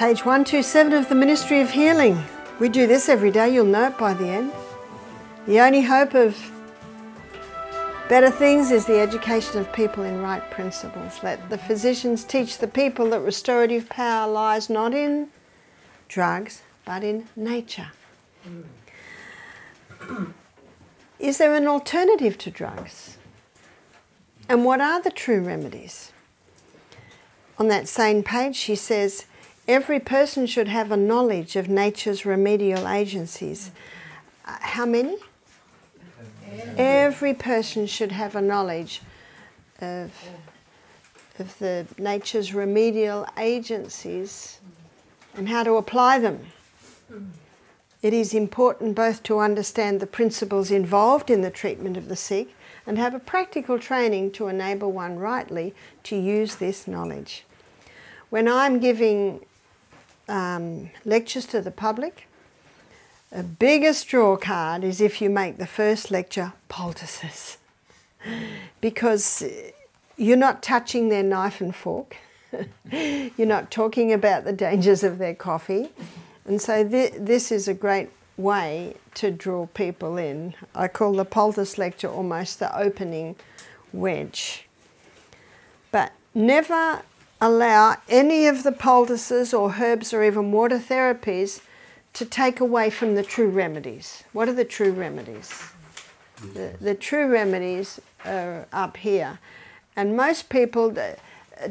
Page 127 of the Ministry of Healing. We do this every day, you'll know it by the end. The only hope of better things is the education of people in right principles. Let the physicians teach the people that restorative power lies not in drugs, but in nature. Is there an alternative to drugs? And what are the true remedies? On that same page, she says, every person should have a knowledge of nature's remedial agencies. How many? Every person should have a knowledge of the nature's remedial agencies and how to apply them. It is important both to understand the principles involved in the treatment of the sick and have a practical training to enable one rightly to use this knowledge. When I'm giving lectures to the public, a biggest draw card is if you make the first lecture poultices, because you're not touching their knife and fork, you're not talking about the dangers of their coffee, and so this is a great way to draw people in. I call the poultice lecture almost the opening wedge. But never allow any of the poultices or herbs or even water therapies to take away from the true remedies. What are the true remedies? The true remedies are up here. And most people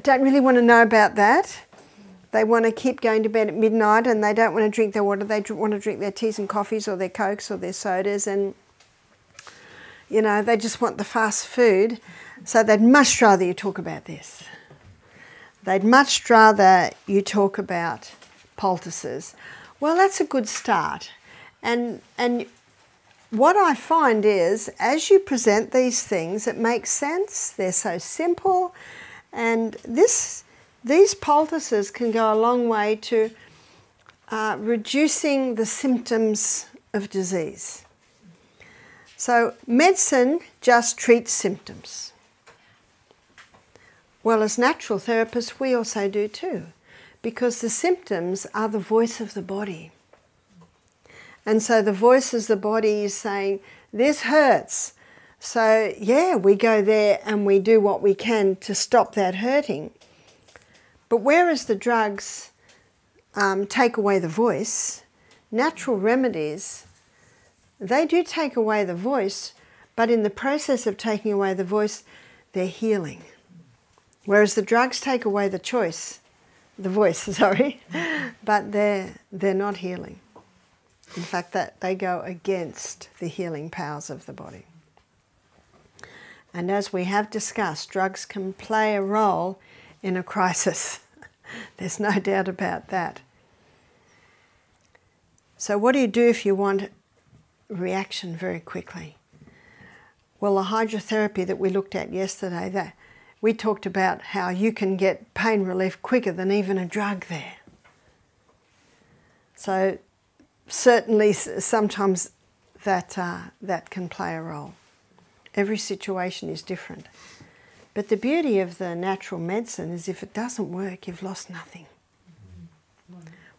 don't really want to know about that. They want to keep going to bed at midnight and they don't want to drink their water. They want to drink their teas and coffees or their Cokes or their sodas, and you know, they just want the fast food. So they'd much rather you talk about this. They'd much rather you talk about poultices. Well, that's a good start. And what I find is, as you present these things, it makes sense. They're so simple. And these poultices can go a long way to reducing the symptoms of disease. So medicine just treats symptoms. Well, as natural therapists, we also do too, because the symptoms are the voice of the body. And so the voice of the body is saying, this hurts. So yeah, we go there and we do what we can to stop that hurting. But whereas the drugs take away the voice, natural remedies, they do take away the voice, but in the process of taking away the voice, they're healing. Whereas the drugs take away the voice, sorry, but they're not healing. In fact, that they go against the healing powers of the body. And as we have discussed, drugs can play a role in a crisis. There's no doubt about that. So what do you do if you want reaction very quickly? Well, the hydrotherapy that we looked at yesterday, we talked about how you can get pain relief quicker than even a drug there. So certainly sometimes that can play a role. Every situation is different. But the beauty of the natural medicine is if it doesn't work, you've lost nothing.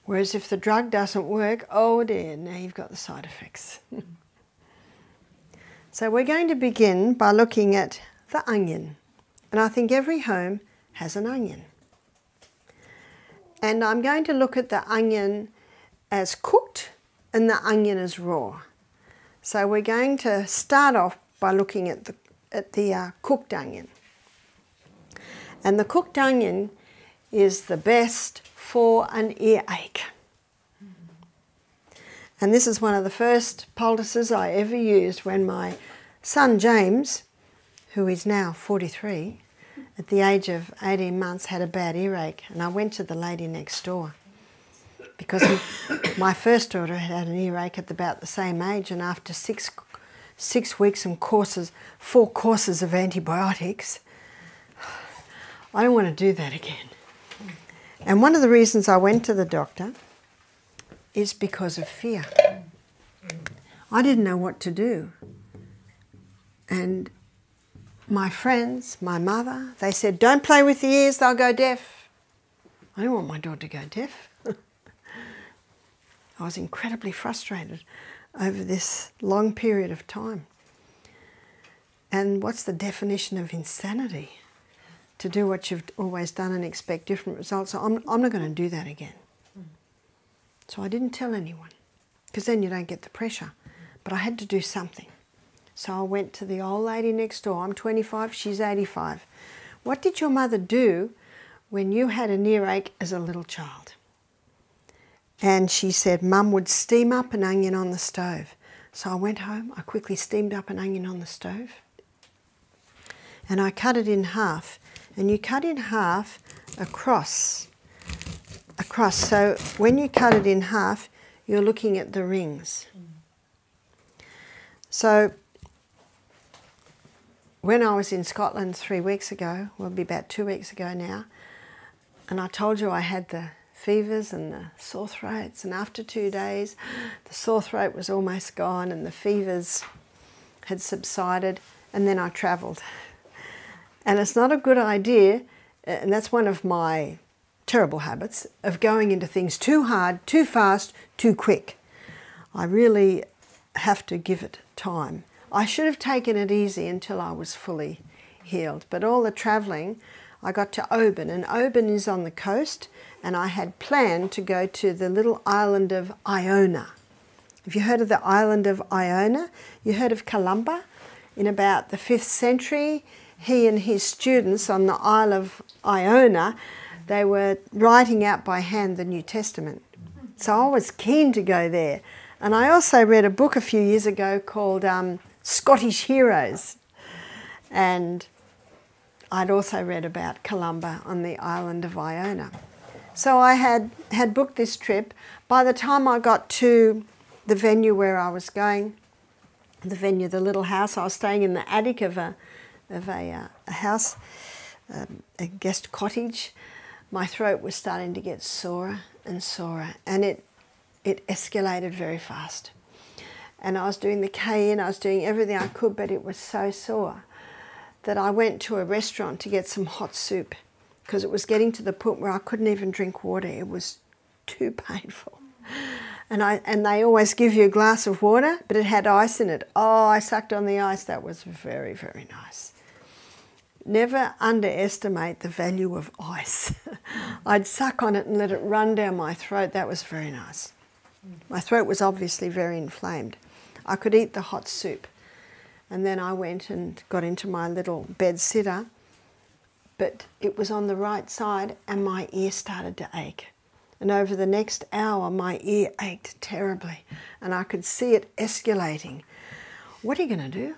Whereas if the drug doesn't work, oh dear, now you've got the side effects. So we're going to begin by looking at the onion. And I think every home has an onion. And I'm going to look at the onion as cooked and the onion as raw. So we're going to start off by looking at the cooked onion. And the cooked onion is the best for an earache. And this is one of the first poultices I ever used when my son James, who is now 43, at the age of 18 months had a bad earache, and I went to the lady next door because my first daughter had an earache at about the same age, and after six weeks and 4 courses of antibiotics, I don't want to do that again. And one of the reasons I went to the doctor is because of fear. I didn't know what to do. And my friends, my mother, they said, don't play with the ears, they'll go deaf. I don't want my daughter to go deaf. I was incredibly frustrated over this long period of time. And what's the definition of insanity? To do what you've always done and expect different results. So I'm not going to do that again. So I didn't tell anyone, because then you don't get the pressure. But I had to do something. So I went to the old lady next door. I'm 25, she's 85. What did your mother do when you had an earache as a little child? And she said, Mum would steam up an onion on the stove. So I went home, I quickly steamed up an onion on the stove, and I cut it in half. And you cut in half across. So when you cut it in half, you're looking at the rings. So when I was in Scotland 3 weeks ago, well, it'll be about 2 weeks ago now, and I told you I had the fevers and the sore throats, and after 2 days the sore throat was almost gone and the fevers had subsided, and then I travelled. And it's not a good idea, and that's one of my terrible habits, of going into things too hard, too fast, too quick. I really have to give it time. I should have taken it easy until I was fully healed, but all the travelling, I got to Oban, and Oban is on the coast, and I had planned to go to the little island of Iona. Have you heard of the island of Iona? You heard of Columba? In about the 5th century, he and his students on the Isle of Iona, they were writing out by hand the New Testament. So I was keen to go there. And I also read a book a few years ago called Scottish Heroes. And I'd also read about Columba on the island of Iona. So I had booked this trip. By the time I got to the venue where I was going, the venue, the little house, I was staying in the attic of a house, a guest cottage. My throat was starting to get sorer and sorer, and it escalated very fast. And I was doing the K-in, I was doing everything I could, but it was so sore that I went to a restaurant to get some hot soup, because it was getting to the point where I couldn't even drink water. It was too painful. And they always give you a glass of water, but it had ice in it. Oh, I sucked on the ice. That was very, very nice. Never underestimate the value of ice. I'd suck on it and let it run down my throat. That was very nice. My throat was obviously very inflamed. I could eat the hot soup. And then I went and got into my little bed sitter, but it was on the right side and my ear started to ache. And over the next hour, my ear ached terribly, and I could see it escalating. What are you going to do?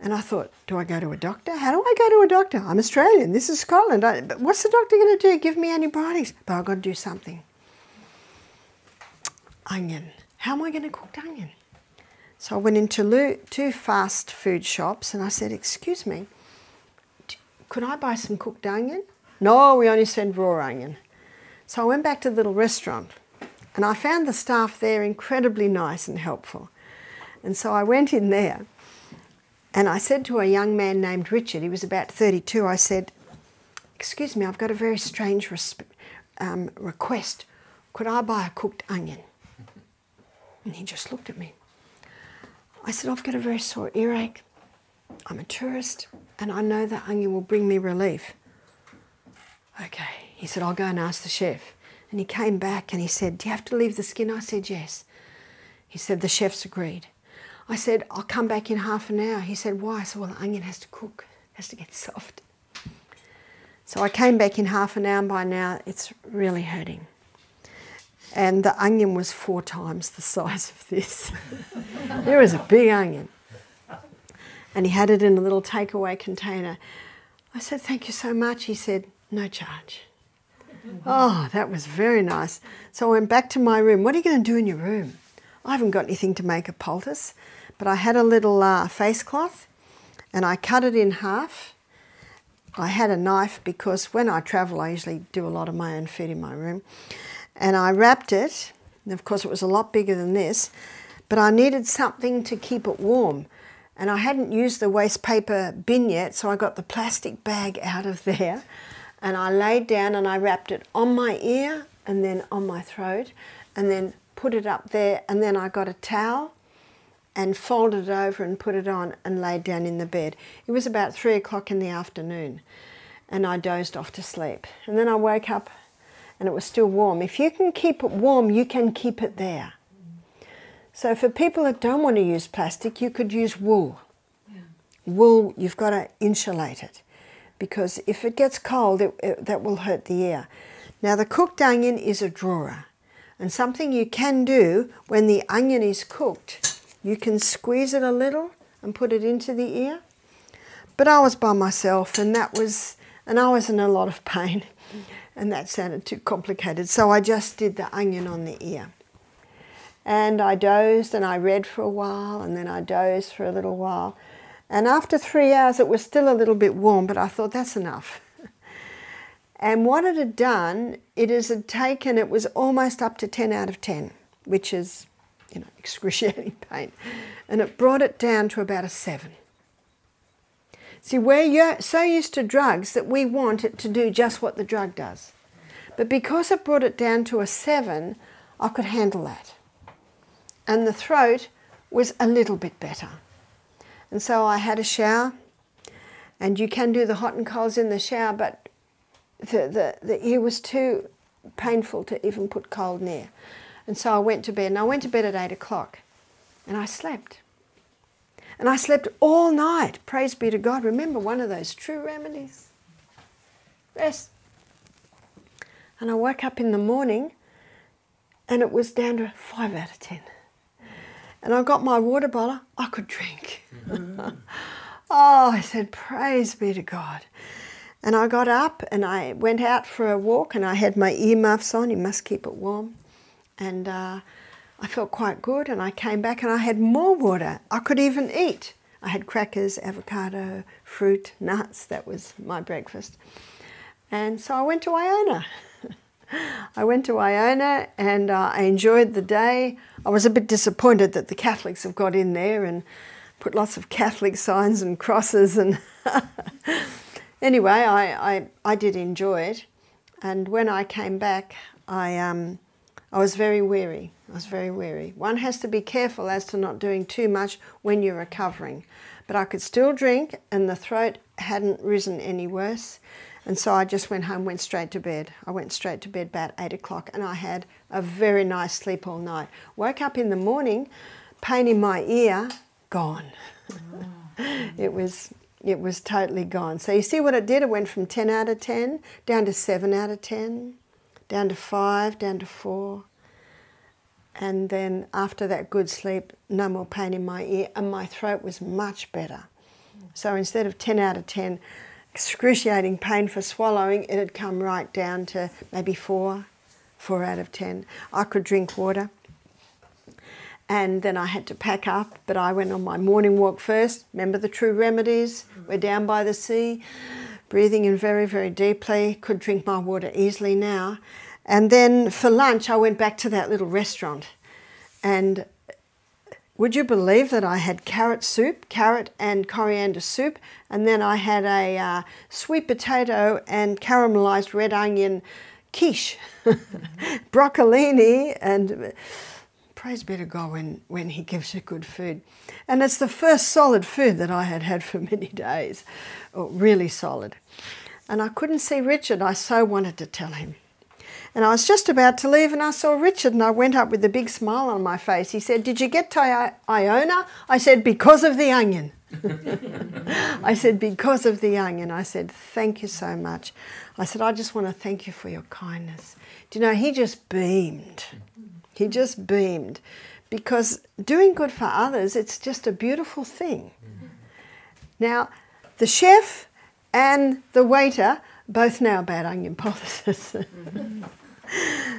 And I thought, do I go to a doctor? How do I go to a doctor? I'm Australian, this is Scotland. But what's the doctor going to do? Give me antibiotics. But I've got to do something. Onion. How am I going to cook onion? So I went into 2 fast food shops and I said, excuse me, could I buy some cooked onion? No, we only send raw onion. So I went back to the little restaurant and I found the staff there incredibly nice and helpful. And so I went in there and I said to a young man named Richard, he was about 32, I said, excuse me, I've got a very strange request. Could I buy a cooked onion? And he just looked at me. I said, I've got a very sore earache. I'm a tourist and I know that onion will bring me relief. Okay, he said, I'll go and ask the chef. And he came back and he said, do you have to leave the skin? I said, yes. He said, the chef's agreed. I said, I'll come back in half an hour. He said, why? I said, well, the onion has to cook, has to get soft. So I came back in half an hour, and by now it's really hurting. And the onion was 4 times the size of this. It was a big onion. And he had it in a little takeaway container. I said, thank you so much. He said, no charge. Oh, that was very nice. So I went back to my room. What are you going to do in your room? I haven't got anything to make a poultice, but I had a little face cloth and I cut it in half. I had a knife because when I travel, I usually do a lot of my own food in my room. And I wrapped it, and of course it was a lot bigger than this, but I needed something to keep it warm. And I hadn't used the waste paper bin yet, so I got the plastic bag out of there and I laid down and I wrapped it on my ear, and then on my throat, and then put it up there, and then I got a towel and folded it over and put it on and laid down in the bed. It was about 3 o'clock in the afternoon, and I dozed off to sleep. And then I woke up and it was still warm. If you can keep it warm, you can keep it there. So for people that don't want to use plastic, you could use wool. Yeah. Wool, you've got to insulate it, because if it gets cold, that will hurt the ear. Now the cooked onion is a drawer, and something you can do when the onion is cooked, you can squeeze it a little and put it into the ear. But I was by myself, and I was in a lot of pain, and that sounded too complicated. So I just did the onion on the ear. And I dozed, and I read for a while, and then I dozed for a little while. And after 3 hours, it was still a little bit warm, but I thought that's enough. And what it had done, it had taken, it was almost up to 10 out of 10, which is, you know, excruciating pain. And it brought it down to about a 7. See, we're so used to drugs that we want it to do just what the drug does. But because it brought it down to a 7, I could handle that. And the throat was a little bit better. And so I had a shower, and you can do the hot and colds in the shower, but the ear was too painful to even put cold near. And so I went to bed, and I went to bed at 8 o'clock, and I slept. And I slept all night, praise be to God. Remember, one of those true remedies, rest. And I woke up in the morning, and it was down to 5 out of 10. And I got my water bottle, I could drink. Oh, I said, praise be to God. And I got up and I went out for a walk, and I had my earmuffs on, you must keep it warm. And I felt quite good, and I came back and I had more water. I could even eat. I had crackers, avocado, fruit, nuts, that was my breakfast. And so I went to Iona. I went to Iona, and I enjoyed the day. I was a bit disappointed that the Catholics have got in there and put lots of Catholic signs and crosses. And anyway, I did enjoy it. And when I came back, I was very weary. I was very weary. One has to be careful as to not doing too much when you're recovering. But I could still drink, and the throat hadn't risen any worse. And so I just went home, went straight to bed. I went straight to bed about 8 o'clock, and I had a very nice sleep all night. Woke up in the morning, pain in my ear, gone. It was totally gone. So you see what it did? It went from 10 out of 10 down to 7 out of 10, down to 5, down to 4. And then after that good sleep, no more pain in my ear, and my throat was much better. So instead of 10 out of 10, excruciating pain for swallowing, it had come right down to maybe 4 out of 10. I could drink water, and then I had to pack up, but I went on my morning walk first. Remember the true remedies? We're down by the sea, breathing in very, very deeply, could drink my water easily now. And then for lunch, I went back to that little restaurant, and would you believe that I had carrot soup, carrot and coriander soup, and then I had a sweet potato and caramelized red onion quiche, broccolini, and praise be to God when he gives you good food. And it's the first solid food that I had had for many days, really solid. And I couldn't see Richard, I so wanted to tell him. And I was just about to leave, and I saw Richard, and I went up with a big smile on my face. He said, "Did you get to Iona?" I said, "Because of the onion." I said, "Because of the onion." I said, "Thank you so much." I said, "I just want to thank you for your kindness." Do you know, he just beamed. He just beamed. Because doing good for others, it's just a beautiful thing. Now, the chef and the waiter both know about onion poultices.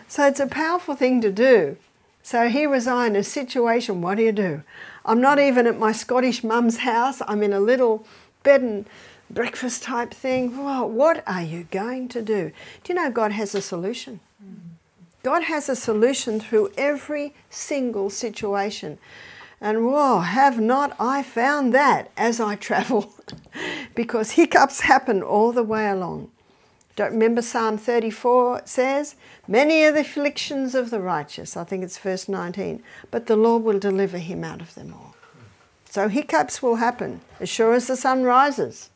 So it's a powerful thing to do. So here was I in a situation, what do? I'm not even at my Scottish mum's house. I'm in a little bed and breakfast type thing. Well, what are you going to do? Do you know God has a solution? God has a solution through every single situation. And whoa, have not I found that as I travel. Because hiccups happen all the way along. Don't remember Psalm 34 says, many are the afflictions of the righteous, I think it's verse 19, but the Lord will deliver him out of them all. So hiccups will happen as sure as the sun rises.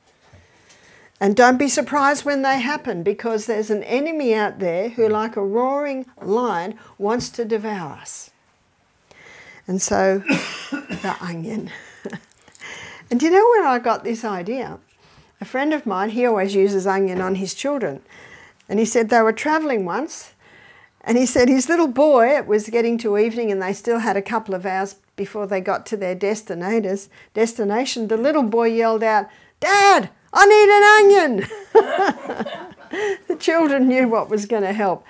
And don't be surprised when they happen, because there's an enemy out there who, like a roaring lion, wants to devour us. And so, the onion. And do you know where I got this idea? A friend of mine, he always uses onion on his children. And he said they were travelling once, and he said his little boy, it was getting to evening and they still had a couple of hours before they got to their destination. The little boy yelled out, "Dad, I need an onion!" The children knew what was going to help.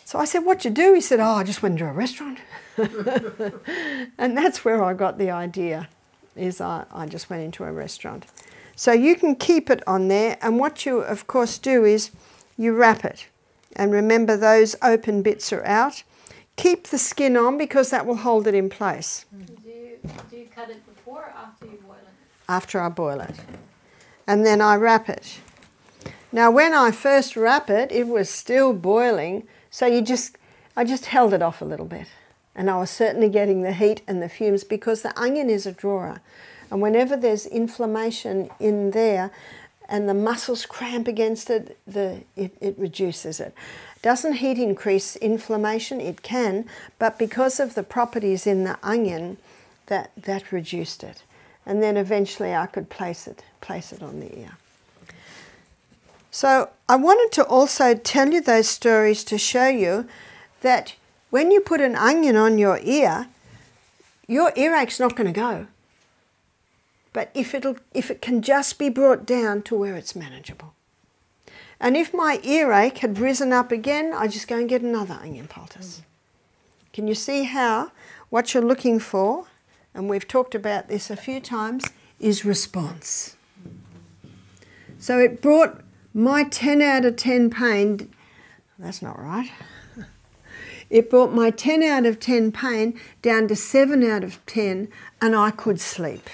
So I said, "What'd you do?" He said, "Oh, I just went into a restaurant." And that's where I got the idea, is I just went into a restaurant. So you can keep it on there, and what you of course do is you wrap it. And remember, those open bits are out. Keep the skin on, because that will hold it in place. Do you cut it before or after you boil it? After I boil it. And then I wrap it. Now when I first wrap it, it was still boiling, so I just held it off a little bit. And I was certainly getting the heat and the fumes, because the onion is a drawer. And whenever there's inflammation in there and the muscles cramp against it, it reduces it. Doesn't heat increase inflammation? It can, but because of the properties in the onion, that reduced it. And then eventually I could place it on the ear. So I wanted to also tell you those stories to show you that when you put an onion on your earache's not going to go. But if it can just be brought down to where it's manageable. And if my earache had risen up again, I just go and get another onion poultice. Can you see how what you're looking for, and we've talked about this a few times, is response. So it brought my 10 out of 10 pain, that's not right. It brought my 10 out of 10 pain down to 7 out of 10, and I could sleep.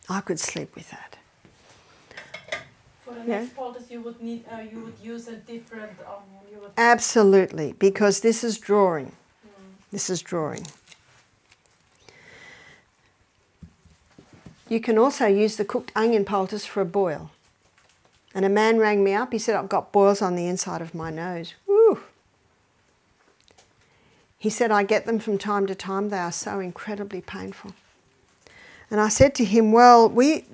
I could sleep with that. For the next poultice, you would use a different onion. Absolutely, because this is drawing. This is drawing. You can also use the cooked onion poultice for a boil. And a man rang me up. He said, "I've got boils on the inside of my nose." Woo! He said, "I get them from time to time. They are so incredibly painful." And I said to him, "Well, we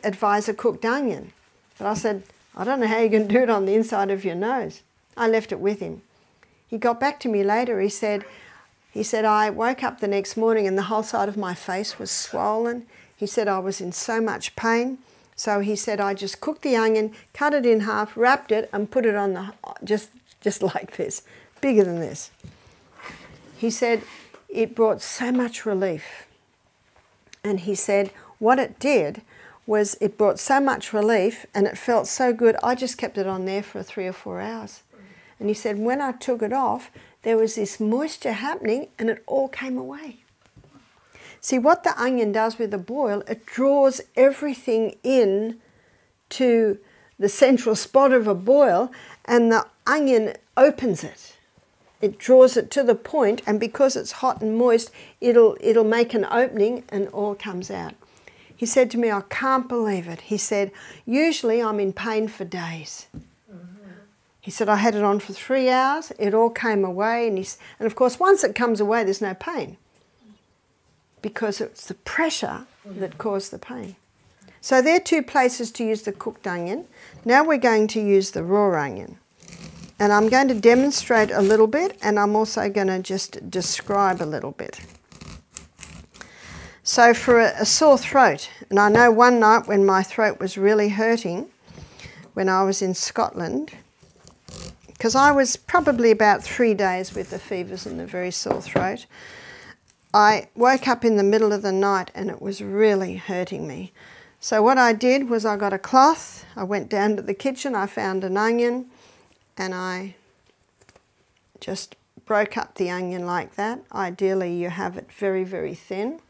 advise a cooked onion." But I said, "I don't know how you can do it on the inside of your nose." I left it with him. He got back to me later. He said, "I woke up the next morning and the whole side of my face was swollen." He said, "I was in so much pain." So he said, "I just cooked the onion, cut it in half, wrapped it, and put it on the just like this, bigger than this." He said, "It brought so much relief." And he said what it did was it brought so much relief and it felt so good, I just kept it on there for 3 or 4 hours. And he said when I took it off, there was this moisture happening and it all came away. See, what the onion does with a boil, it draws everything in to the central spot of a boil, and the onion opens it. It draws it to the point, and because it's hot and moist, it'll make an opening and all comes out. He said to me, "I can't believe it." He said, "Usually I'm in pain for days." He said, "I had it on for 3 hours, it all came away," and of course once it comes away there's no pain, because it's the pressure that caused the pain. So there are 2 places to use the cooked onion. Now we're going to use the raw onion. And I'm going to demonstrate a little bit, and I'm also going to just describe a little bit. So for a sore throat, and I know one night when my throat was really hurting, when I was in Scotland, because I was probably about 3 days with the fevers and the very sore throat, I woke up in the middle of the night and it was really hurting me. So what I did was I got a cloth, I went down to the kitchen, I found an onion, and I just broke up the onion like that. Ideally you have it very, very thin.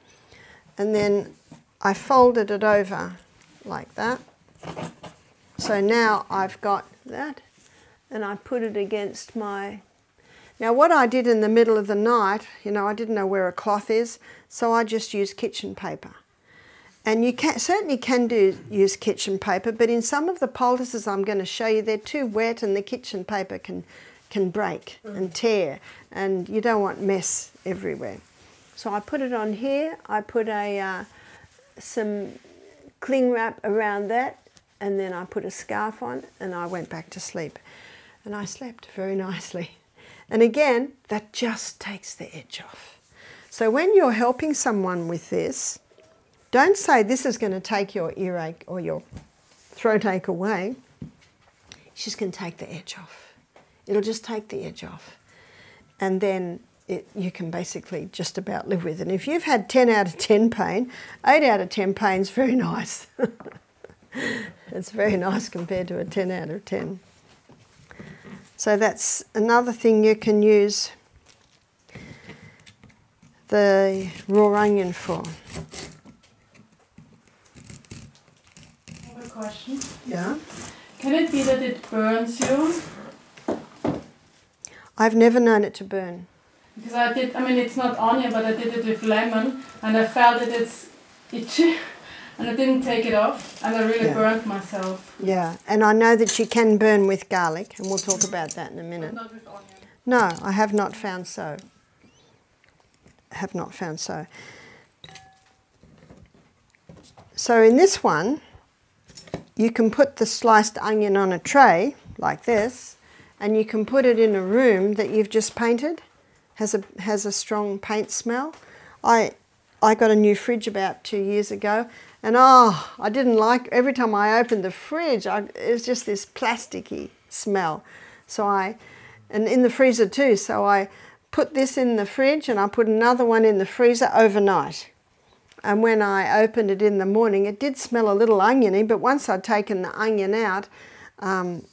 And then I folded it over like that. So now I've got that, and I put it against my... Now what I did in the middle of the night, you know, I didn't know where a cloth is, so I just used kitchen paper. And you certainly can use kitchen paper, but in some of the poultices I'm going to show you, they're too wet and the kitchen paper can break and tear, and you don't want mess everywhere. So I put it on here, I put some cling wrap around that, and then I put a scarf on, and I went back to sleep. And I slept very nicely. And again, that just takes the edge off. So when you're helping someone with this, don't say this is going to take your earache or your throat ache away. It's just going to take the edge off. It'll just take the edge off. And then you can basically just about live with it. And if you've had 10 out of 10 pain, 8 out of 10 pain is very nice. It's very nice compared to a 10 out of 10. So that's another thing you can use the raw onion for. I have a question. Yeah? Can it be that it burns you? I've never known it to burn. Because I mean it's not onion, but I did it with lemon, and I felt that it's itchy, and I didn't take it off, and I really burned myself. Yeah, and I know that you can burn with garlic, and we'll talk about that in a minute. But not with onion. No, I have not found so. Have not found so. So in this one, you can put the sliced onion on a tray, like this, and you can put it in a room that you've just painted. Has a strong paint smell. I got a new fridge about 2 years ago, and I didn't like, every time I opened the fridge, it was just this plasticky smell. So and in the freezer too, so I put this in the fridge and I put another one in the freezer overnight. And when I opened it in the morning, it did smell a little oniony, but once I'd taken the onion out,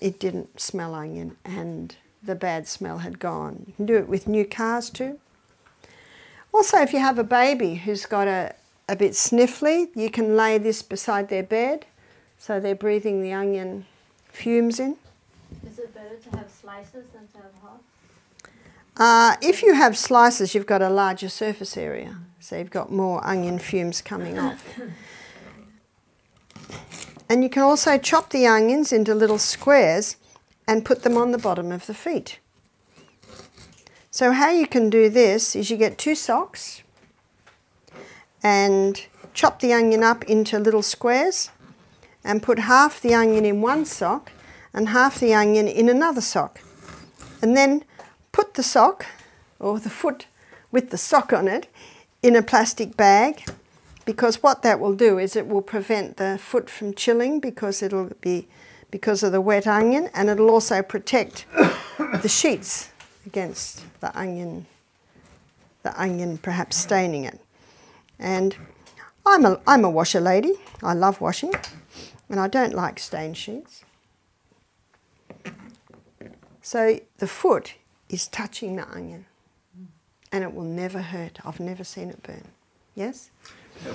it didn't smell onion, and the bad smell had gone. You can do it with new cars too. Also, if you have a baby who's got a bit sniffly, you can lay this beside their bed so they're breathing the onion fumes in. Is it better to have slices than to have half? If you have slices, you've got a larger surface area, so you've got more onion fumes coming off. And you can also chop the onions into little squares and put them on the bottom of the feet. So how you can do this is you get 2 socks and chop the onion up into little squares and put half the onion in one sock and half the onion in another sock. And then put the sock, or the foot with the sock on it, in a plastic bag, because what that will do is it will prevent the foot from chilling because of the wet onion, and it'll also protect the sheets against the onion perhaps staining it. And I'm a washer lady. I love washing, and I don't like stained sheets. So the foot is touching the onion, and it will never hurt. I've never seen it burn. Yes?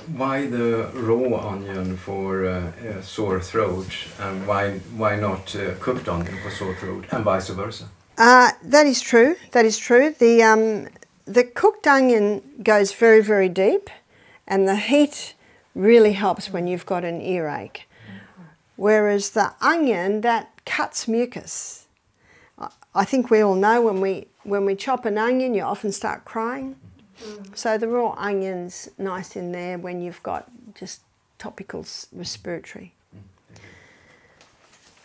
Why the raw onion for sore throat, and why not cooked onion for sore throat, and vice versa? That is true. That is true. The cooked onion goes very, very deep, and the heat really helps when you've got an earache. Whereas the onion, that cuts mucus. I think we all know when we chop an onion, you often start crying. So the raw onion's nice in there when you've got just topical respiratory.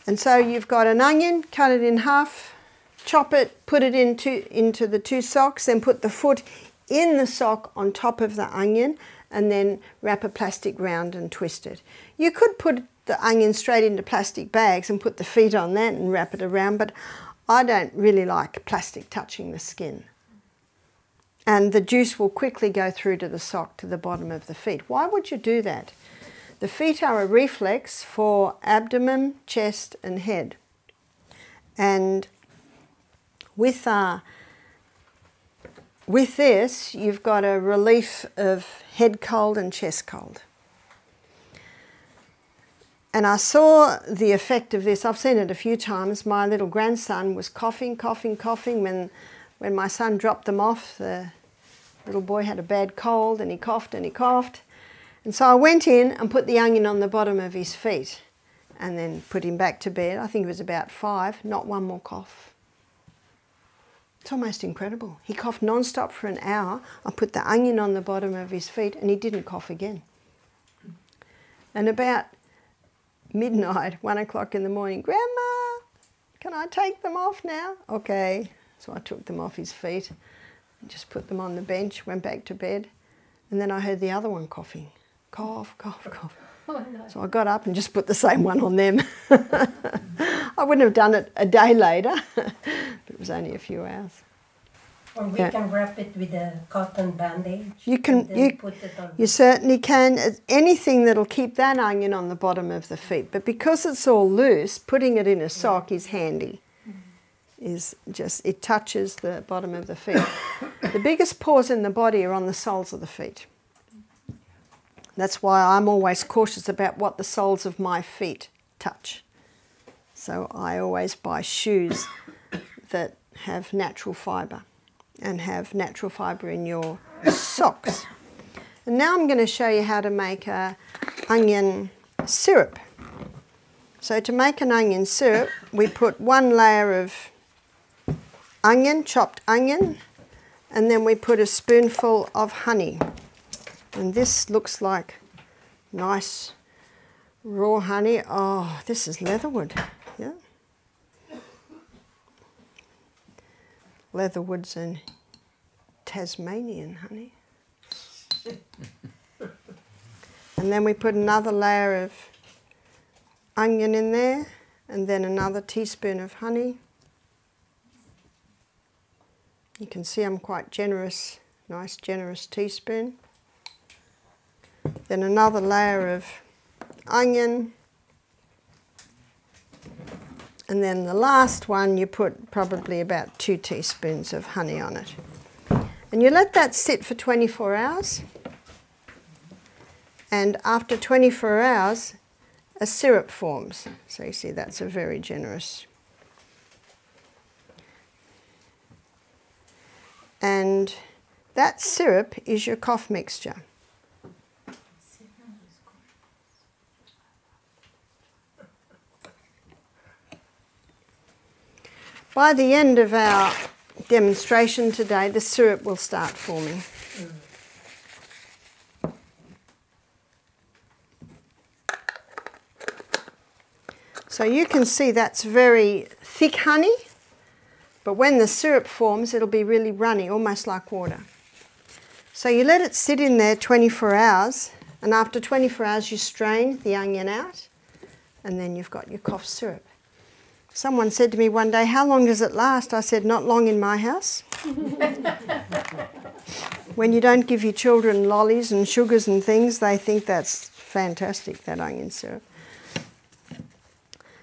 And so you've got an onion, cut it in half, chop it, put it into the 2 socks, then put the foot in the sock on top of the onion, and then wrap a plastic round and twist it. You could put the onion straight into plastic bags and put the feet on that and wrap it around, but I don't really like plastic touching the skin. And the juice will quickly go through to the sock to the bottom of the feet. Why would you do that? The feet are a reflex for abdomen, chest and head. And with this, you've got a relief of head cold and chest cold. And I saw the effect of this. I've seen it a few times. My little grandson was coughing, coughing, coughing. When my son dropped them off, the little boy had a bad cold and he coughed and he coughed. And so I went in and put the onion on the bottom of his feet and then put him back to bed. I think it was about 5, not one more cough. It's almost incredible. He coughed non-stop for an hour. I put the onion on the bottom of his feet and he didn't cough again. And about midnight, 1 o'clock in the morning, Grandma, can I take them off now? Okay. So I took them off his feet and just put them on the bench, went back to bed. And then I heard the other one coughing. Cough, cough, cough. Oh, no. So I got up and just put the same one on them. I wouldn't have done it a day later, but it was only a few hours. Or we can wrap it with a cotton bandage. You can, put it on. you certainly can. Anything that'll keep that onion on the bottom of the feet. But because it's all loose, putting it in a sock is handy. It touches the bottom of the feet. The biggest pores in the body are on the soles of the feet. That's why I'm always cautious about what the soles of my feet touch. So I always buy shoes that have natural fibre and have natural fibre in your socks. And now I'm going to show you how to make an onion syrup. So to make an onion syrup, we put 1 layer of onion, chopped onion, and then we put a spoonful of honey. And this looks like nice raw honey. Oh, this is leatherwood, yeah. Leatherwoods and Tasmanian honey. And then we put another layer of onion in there, and then another teaspoon of honey. You can see I'm quite generous, nice generous teaspoon. Then another layer of onion. And then the last one, you put probably about 2 teaspoons of honey on it. And you let that sit for 24 hours. And after 24 hours, a syrup forms. So you see that's a very generous. And that syrup is your cough mixture. By the end of our demonstration today, the syrup will start forming. So you can see that's very thick honey, but when the syrup forms, it'll be really runny, almost like water. So you let it sit in there 24 hours, and after 24 hours you strain the onion out, and then you've got your cough syrup. Someone said to me one day, how long does it last? I said, not long in my house. When you don't give your children lollies and sugars and things, they think that's fantastic, that onion syrup.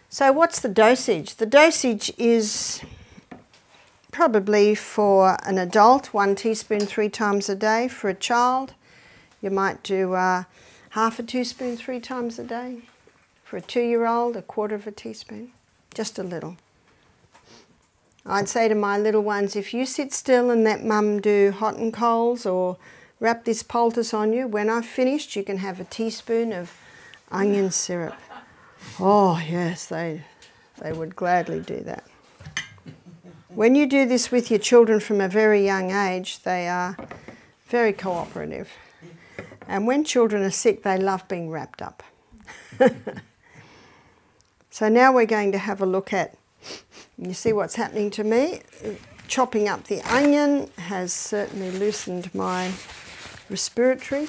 So what's the dosage? The dosage is probably for an adult, 1 teaspoon 3 times a day. For a child, you might do half a teaspoon 3 times a day. For a 2-year-old, 1/4 teaspoon. Just a little. I'd say to my little ones, if you sit still and let Mum do hot and colds or wrap this poultice on you, when I've finished you can have a teaspoon of onion syrup. Oh yes, they would gladly do that. When you do this with your children from a very young age, they are very cooperative. And when children are sick, they love being wrapped up. So now we're going to have a look at, you see what's happening to me. Chopping up the onion has certainly loosened my respiratory.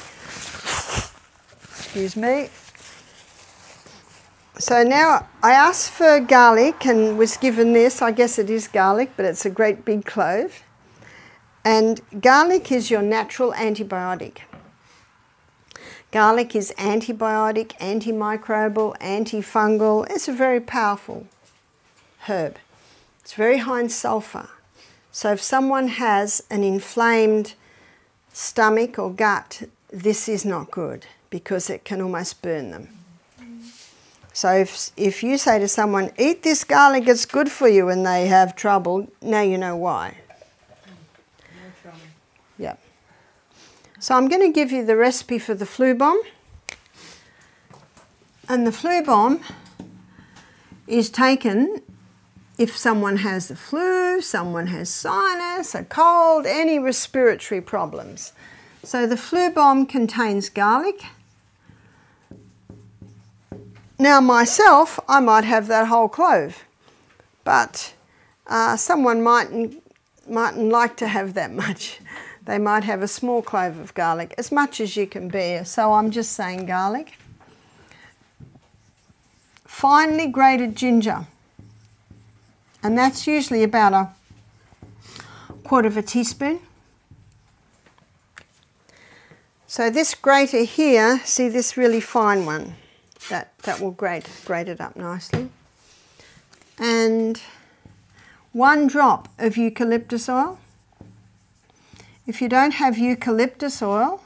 Excuse me. So now I asked for garlic and was given this. I guess it is garlic, but it's a great big clove. And garlic is your natural antibiotic. Garlic is antibiotic, antimicrobial, antifungal. It's a very powerful herb. It's very high in sulfur. So if someone has an inflamed stomach or gut, this is not good because it can almost burn them. So if you say to someone, eat this garlic, it's good for you, and they have trouble, now you know why. No trouble. Yeah. So I'm going to give you the recipe for the flu bomb. And the flu bomb is taken if someone has the flu, someone has sinus, a cold, any respiratory problems. So the flu bomb contains garlic. Now myself, I might have that whole clove, but someone mightn't like to have that much. They might have a small clove of garlic, as much as you can bear. So I'm just saying garlic. Finely grated ginger, and that's usually about a quarter of a teaspoon. So this grater here, see this really fine one, that will grate it up nicely. And 1 drop of eucalyptus oil. If you don't have eucalyptus oil,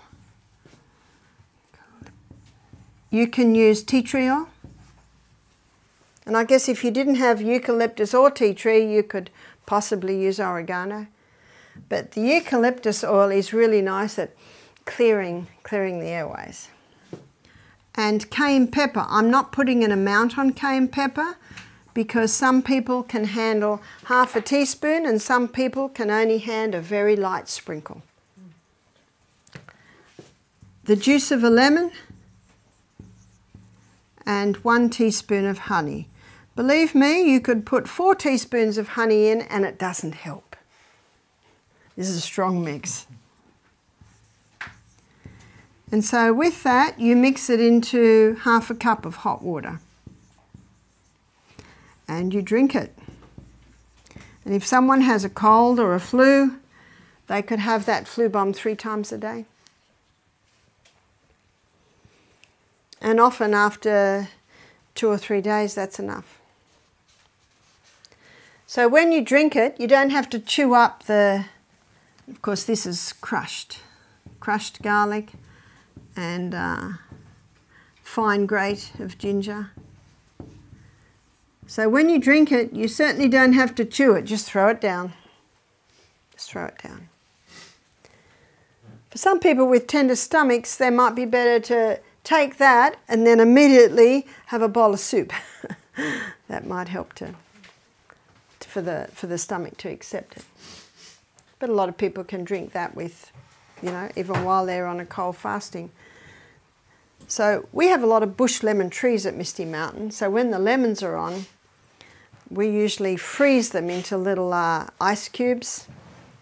you can use tea tree oil. And I guess if you didn't have eucalyptus or tea tree, you could possibly use oregano. But the eucalyptus oil is really nice at clearing the airways. And cayenne pepper. I'm not putting an amount on cayenne pepper because some people can handle half a teaspoon and some people can only handle a very light sprinkle. The juice of a lemon and 1 teaspoon of honey. Believe me, you could put 4 teaspoons of honey in and it doesn't help. This is a strong mix. And so with that, you mix it into half a cup of hot water. And you drink it. And if someone has a cold or a flu, they could have that flu bomb 3 times a day. And often after 2 or 3 days, that's enough. So when you drink it, you don't have to chew up of course this is crushed garlic and fine grate of ginger. So when you drink it, you certainly don't have to chew it, just throw it down. Just throw it down. For some people with tender stomachs, they might be better to take that and then immediately have a bowl of soup. That might help for the stomach to accept it. But a lot of people can drink that with, even while they're on a cold fasting. So we have a lot of bush lemon trees at Misty Mountain. So when the lemons are on, we usually freeze them into little ice cubes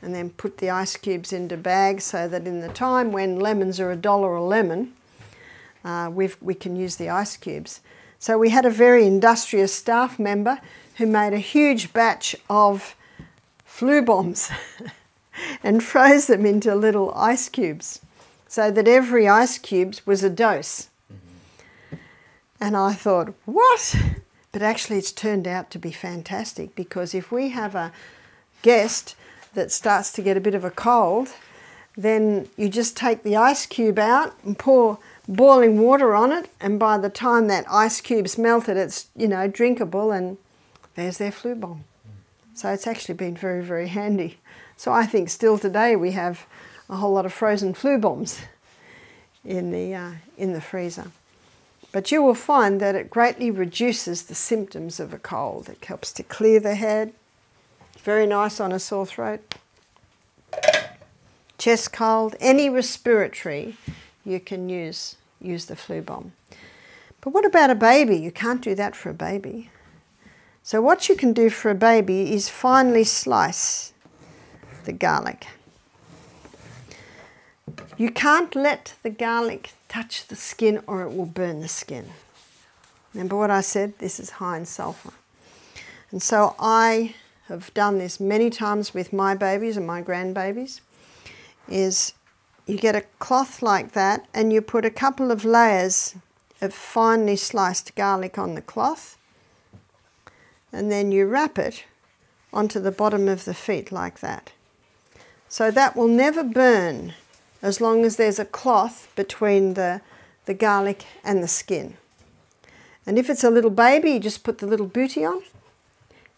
and then put the ice cubes into bags so that in the time when lemons are $1 a lemon, we can use the ice cubes. So we had a very industrious staff member who made a huge batch of flu bombs and froze them into little ice cubes so that every ice cube was a dose. And I thought, what? But actually it's turned out to be fantastic, because if we have a guest that starts to get a bit of a cold, then you just take the ice cube out and pour boiling water on it, and by the time that ice cube's melted, it's, drinkable, and there's their flu bomb. So it's actually been very, very handy. So I think still today we have a whole lot of frozen flu bombs in the freezer. But you will find that it greatly reduces the symptoms of a cold. It helps to clear the head. Very nice on a sore throat. Chest cold, any respiratory, you can use the flu bomb. But what about a baby? You can't do that for a baby. So what you can do for a baby is finely slice the garlic. You can't let the garlic touch the skin or it will burn the skin. Remember what I said? This is high in sulfur. And so I have done this many times with my babies and my grandbabies, is you get a cloth like that and you put a couple of layers of finely sliced garlic on the cloth, and then you wrap it onto the bottom of the feet like that. So that will never burn as long as there's a cloth between the garlic and the skin. And if it's a little baby, you just put the little booty on.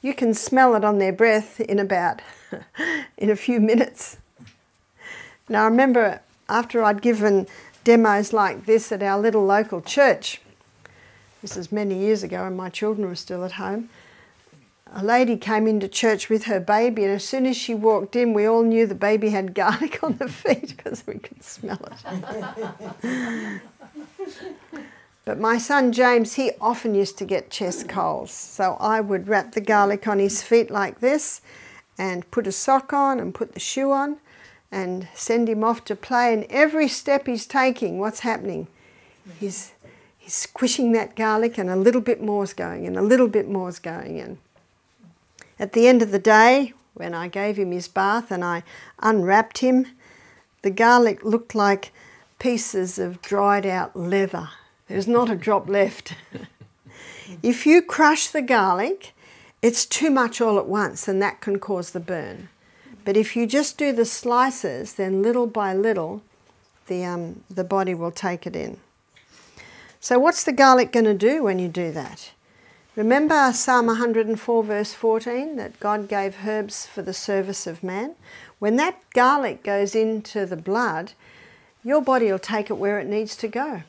You can smell it on their breath in about in a few minutes. Now I remember after I'd given demos like this at our little local church, this is many years ago when my children were still at home, a lady came into church with her baby, and as soon as she walked in, we all knew the baby had garlic on the feet because we could smell it. But my son James, he often used to get chest colds, so I would wrap the garlic on his feet like this and put a sock on and put the shoe on and send him off to play, and every step he's taking, what's happening? He's squishing that garlic, and a little bit more's going, and a little bit more's going in. At the end of the day, when I gave him his bath and I unwrapped him, the garlic looked like pieces of dried out leather. There's not a drop left. If you crush the garlic, it's too much all at once, and that can cause the burn. But if you just do the slices, then little by little, the body will take it in. So what's the garlic going to do when you do that? Remember Psalm 104 verse 14, that God gave herbs for the service of man? When that garlic goes into the blood, your body will take it where it needs to go.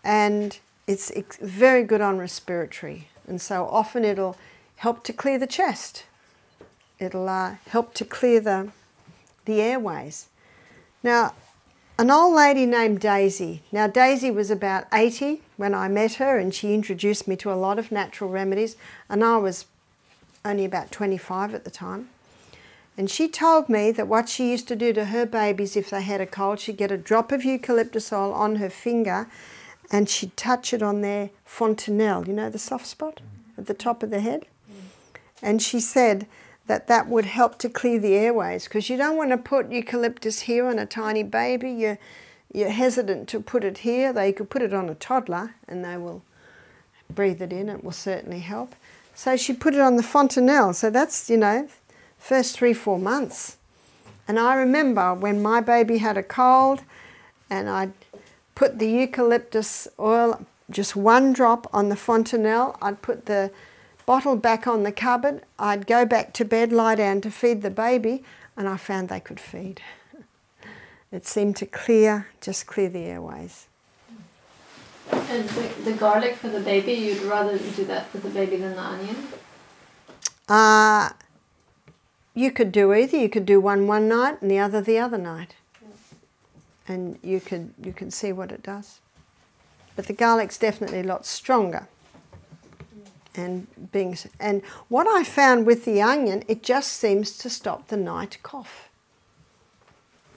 And it's very good on respiratory. And so often it'll help to clear the chest. It'll help to clear the airways. Now, an old lady named Daisy. Now, Daisy was about 80 when I met her, and she introduced me to a lot of natural remedies, and I was only about 25 at the time. And she told me that what she used to do to her babies if they had a cold, she'd get a drop of eucalyptus oil on her finger and she'd touch it on their fontanelle, you know, the soft spot at the top of the head. And she said that that would help to clear the airways, because you don't want to put eucalyptus here on a tiny baby. You're hesitant to put it here. They could put it on a toddler and they will breathe it in. It will certainly help. So she put it on the fontanelle. So that's, you know, first 3-4 months. And I remember when my baby had a cold and I'd put the eucalyptus oil, just one drop on the fontanelle. I'd put the bottle back on the cupboard. I'd go back to bed, lie down to feed the baby, and I found they could feed. It seemed to just clear the airways. And the garlic for the baby, you'd rather do that for the baby than the onion? You could do either. You could do one night and the other night. And you can see what it does. But the garlic's definitely a lot stronger. And what I found with the onion, it just seems to stop the night cough.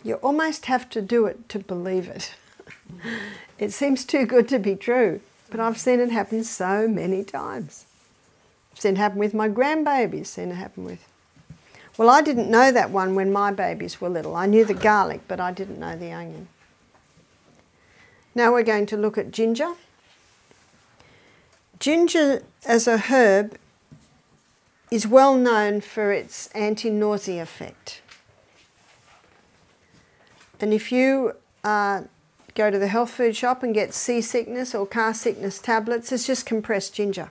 You almost have to do it to believe it. It seems too good to be true, but I've seen it happen so many times. I've seen it happen with my grandbabies, seen it happen with... Well, I didn't know that one when my babies were little. I knew the garlic, but I didn't know the onion. Now we're going to look at ginger. Ginger as a herb is well known for its anti-nausea effect. And if you go to the health food shop and get seasickness or car sickness tablets, it's just compressed ginger.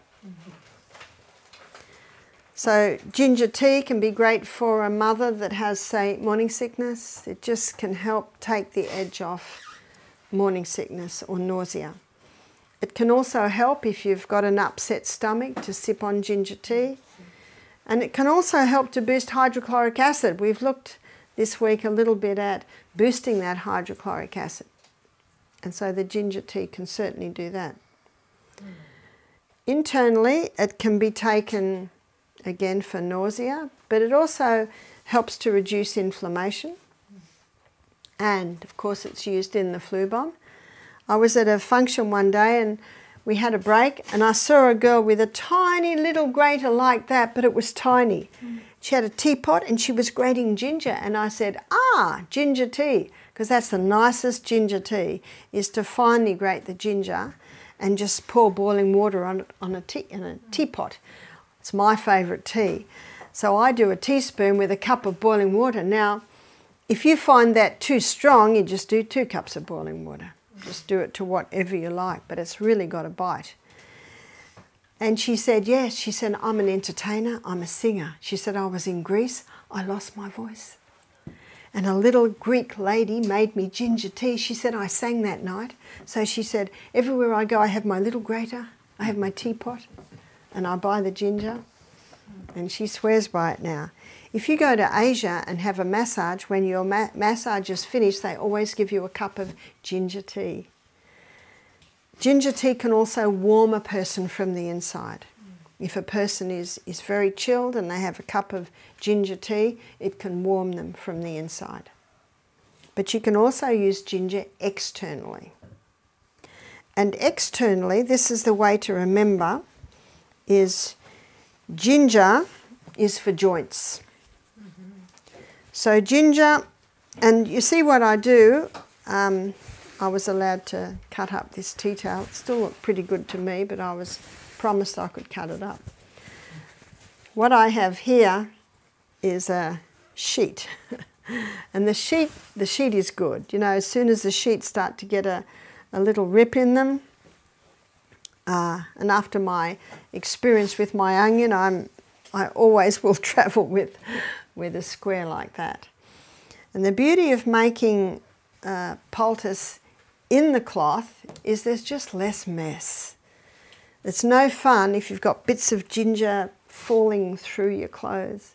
So ginger tea can be great for a mother that has, say, morning sickness. It just can help take the edge off morning sickness or nausea. It can also help if you've got an upset stomach to sip on ginger tea. And it can also help to boost hydrochloric acid. We've looked this week a little bit at boosting that hydrochloric acid. And so the ginger tea can certainly do that. Internally, it can be taken, again, for nausea, but it also helps to reduce inflammation. And, of course, it's used in the flu bomb. I was at a function one day and we had a break and I saw a girl with a tiny little grater like that, but it was tiny. She had a teapot and she was grating ginger, and I said, ginger tea, because that's the nicest ginger tea, is to finely grate the ginger and just pour boiling water on a teapot. It's my favourite tea. So I do a teaspoon with a cup of boiling water. Now, if you find that too strong, you just do 2 cups of boiling water. Just do it to whatever you like, but it's really got a bite. And she said, yes, she said, I'm an entertainer, I'm a singer. She said, I was in Greece, I lost my voice. And a little Greek lady made me ginger tea. She said, I sang that night. So she said, everywhere I go, I have my little grater, I have my teapot, and I buy the ginger. And she swears by it now. If you go to Asia and have a massage, when your massage is finished, they always give you a cup of ginger tea. Ginger tea can also warm a person from the inside. If a person is very chilled and they have a cup of ginger tea, it can warm them from the inside. But you can also use ginger externally. And externally, this is the way to remember, is ginger is for joints. So ginger, and you see what I do, I was allowed to cut up this tea towel. It still looked pretty good to me, but I was promised I could cut it up. What I have here is a sheet. And the sheet is good. You know, as soon as the sheets start to get a little rip in them, and after my experience with my onion, I always will travel with a square like that. And the beauty of making poultice in the cloth is there's just less mess. It's no fun if you've got bits of ginger falling through your clothes.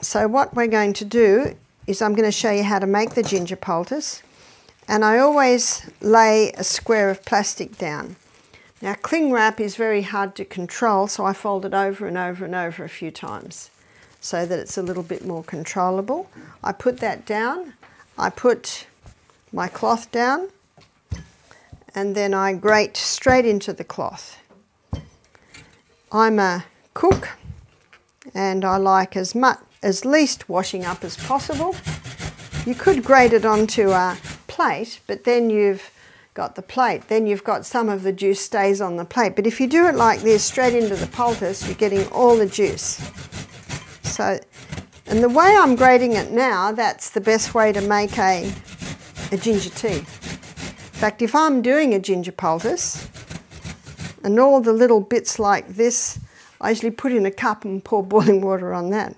So what we're going to do is I'm going to show you how to make the ginger poultice. And I always lay a square of plastic down. Now cling wrap is very hard to control, so I fold it over and over and over a few times so that it's a little bit more controllable. I put that down, I put my cloth down, and then I grate straight into the cloth. I'm a cook and I like as least washing up as possible. You could grate it onto a plate, but then you've got the plate, then you've got some of the juice stays on the plate. But if you do it like this, straight into the poultice, you're getting all the juice. So, and the way I'm grating it now, that's the best way to make a ginger tea. In fact, if I'm doing a ginger poultice, and all the little bits like this, I usually put in a cup and pour boiling water on that.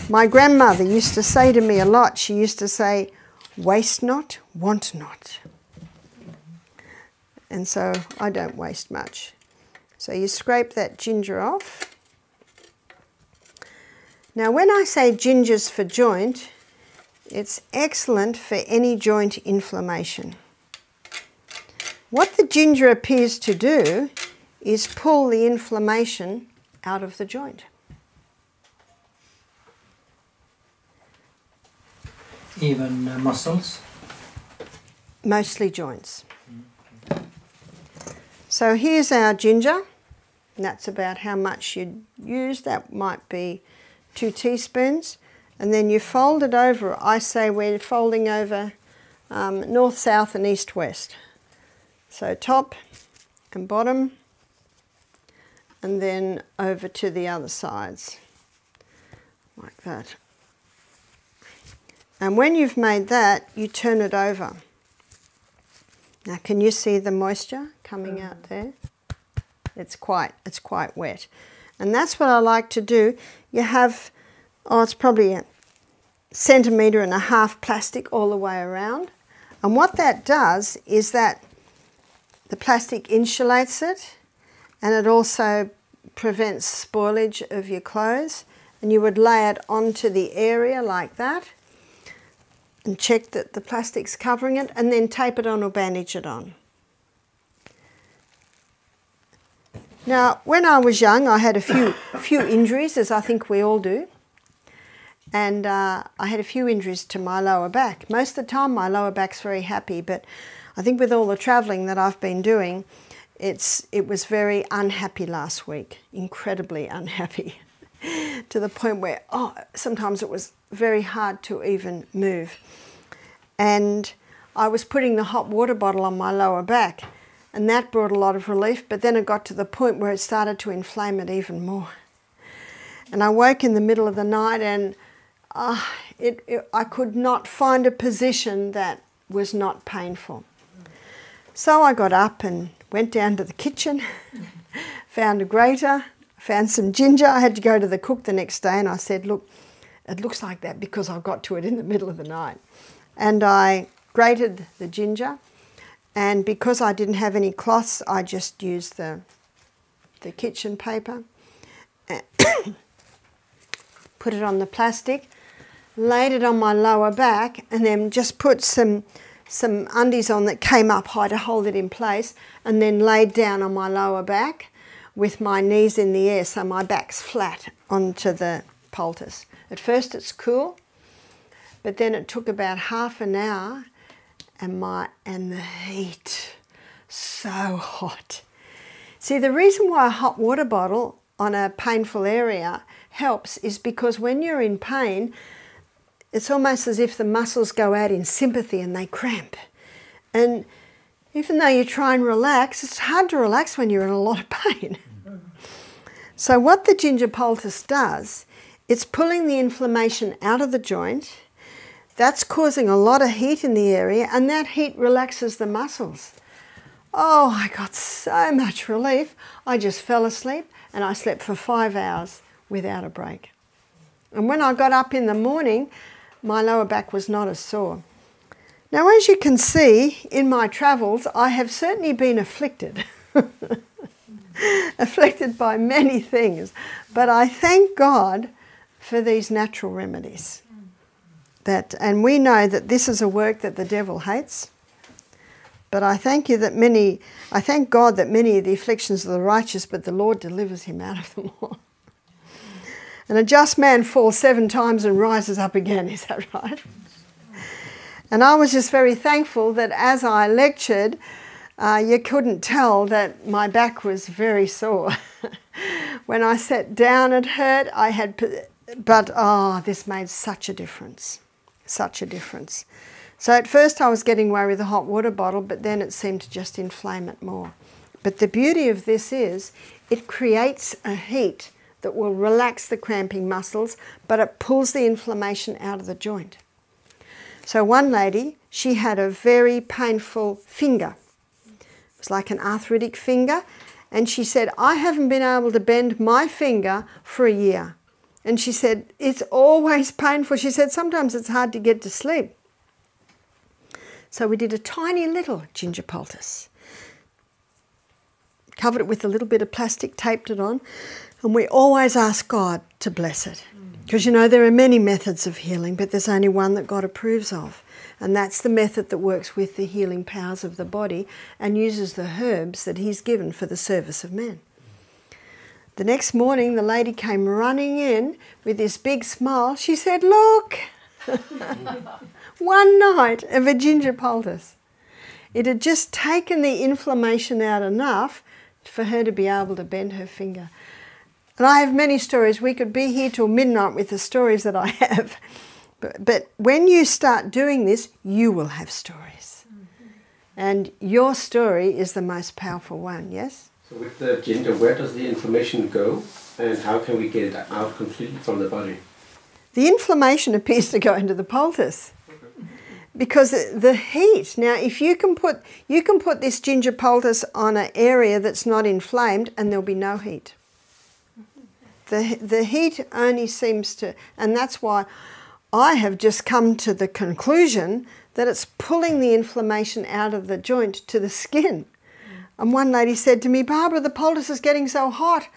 My grandmother used to say to me a lot, she used to say, waste not, want not. And so I don't waste much. So you scrape that ginger off. Now when I say ginger's for joint, it's excellent for any joint inflammation. What the ginger appears to do is pull the inflammation out of the joint. Even muscles? Mostly joints. So here's our ginger. And that's about how much you'd use. That might be 2 teaspoons. And then you fold it over. I say we're folding over north, south and east, west. So top and bottom, and then over to the other sides, like that. And when you've made that, you turn it over. Now can you see the moisture coming out there? It's quite wet. And that's what I like to do. You have, it's probably 1.5 centimeters plastic all the way around. And what that does is that the plastic insulates it, and it also prevents spoilage of your clothes. And you would lay it onto the area like that and check that the plastic's covering it, and then tape it on or bandage it on. Now, when I was young, I had a few injuries, as I think we all do. And I had a few injuries to my lower back. Most of the time, my lower back's very happy, but I think with all the travelling that I've been doing, it was very unhappy last week, incredibly unhappy, to the point where, sometimes it was very hard to even move. And I was putting the hot water bottle on my lower back, and that brought a lot of relief, but then it got to the point where it started to inflame it even more. And I woke in the middle of the night, and I could not find a position that was not painful. So I got up and went down to the kitchen, found a grater, found some ginger. I had to go to the cook the next day and I said, look, it looks like that because I got to it in the middle of the night. And I grated the ginger, and because I didn't have any cloths, I just used the kitchen paper, put it on the plastic, laid it on my lower back, and then just put some undies on that came up high to hold it in place, and then laid down on my lower back with my knees in the air so my back's flat onto the poultice. At first it's cool, but then it took about half an hour, and the heat, so hot. See, the reason why a hot water bottle on a painful area helps is because when you're in pain, it's almost as if the muscles go out in sympathy and they cramp. And even though you try and relax, it's hard to relax when you're in a lot of pain. So what the ginger poultice does, it's pulling the inflammation out of the joint. That's causing a lot of heat in the area, and that heat relaxes the muscles. Oh, I got so much relief. I just fell asleep, and I slept for 5 hours without a break. And when I got up in the morning, my lower back was not as sore. Now, as you can see, in my travels, I have certainly been afflicted. Afflicted by many things. But I thank God for these natural remedies. And we know that this is a work that the devil hates. But I thank God that many of the afflictions of the righteous, but the Lord delivers him out of them all. And a just man falls 7 times and rises up again, is that right? And I was just very thankful that as I lectured, you couldn't tell that my back was very sore. When I sat down it hurt, but this made such a difference, such a difference. So at first I was getting away with a hot water bottle, but then it seemed to just inflame it more. But the beauty of this is it creates a heat that will relax the cramping muscles, but it pulls the inflammation out of the joint. So one lady, she had a very painful finger. It was like an arthritic finger, and she said, I haven't been able to bend my finger for a year. And she said, it's always painful. She said, sometimes it's hard to get to sleep. So we did a tiny little ginger poultice. Covered it with a little bit of plastic, taped it on, and we always ask God to bless it. Because, you know, there are many methods of healing, but there's only one that God approves of. And that's the method that works with the healing powers of the body and uses the herbs that he's given for the service of men. The next morning, the lady came running in with this big smile. She said, look, one night of a ginger poultice. It had just taken the inflammation out enough for her to be able to bend her finger. And I have many stories. We could be here till midnight with the stories that I have. But when you start doing this, you will have stories. And your story is the most powerful one, yes? So with the ginger, where does the inflammation go? And how can we get it out completely from the body? The inflammation appears to go into the poultice. Because the heat, now if you can put this ginger poultice on an area that's not inflamed and there'll be no heat. The heat only seems to, and that's why I have just come to the conclusion that it's pulling the inflammation out of the joint to the skin. And one lady said to me, Barbara, the poultice is getting so hot.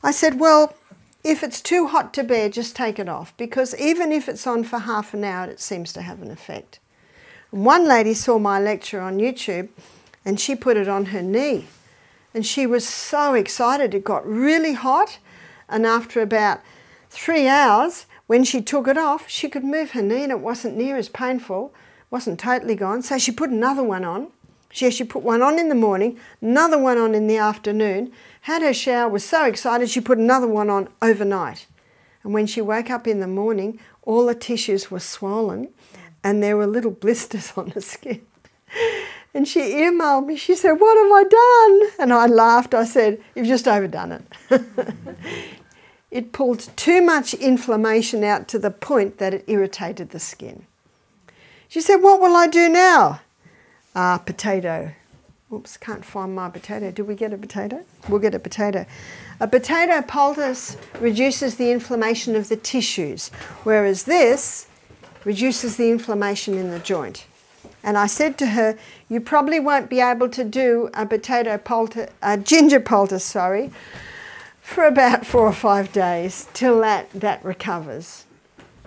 I said, well, if it's too hot to bear, just take it off, because even if it's on for half an hour, it seems to have an effect. And one lady saw my lecture on YouTube and she put it on her knee. And she was so excited. It got really hot. And after about 3 hours, when she took it off, she could move her knee and it wasn't near as painful. It wasn't totally gone. So she put another one on. She actually put one on in the morning, another one on in the afternoon, had her shower, was so excited she put another one on overnight. And when she woke up in the morning, all the tissues were swollen and there were little blisters on the skin. And she emailed me, she said, what have I done? And I laughed, I said, you've just overdone it. It pulled too much inflammation out to the point that it irritated the skin. She said, what will I do now? Potato. Oops, can't find my potato. Did we get a potato? We'll get a potato. A potato poultice reduces the inflammation of the tissues, whereas this reduces the inflammation in the joint. And I said to her, you probably won't be able to do a ginger poultice, for about 4 or 5 days till that recovers.